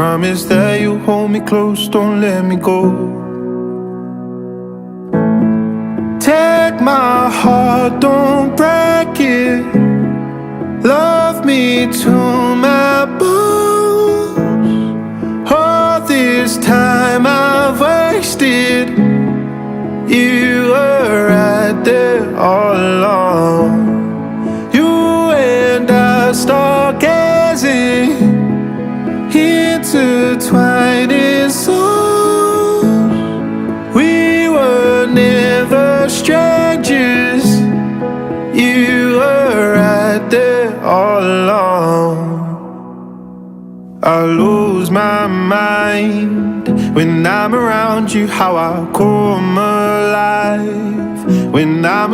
Promise that you'll hold me close, don't let me go. Take my heart, don't break it. Love me to my bones. All this time I've wasted, you were right there all along. You and I stargazing, intertwined in souls. We were never strangers, you were right there all along. I lose my mind when I'm around you, how I come alive when I'm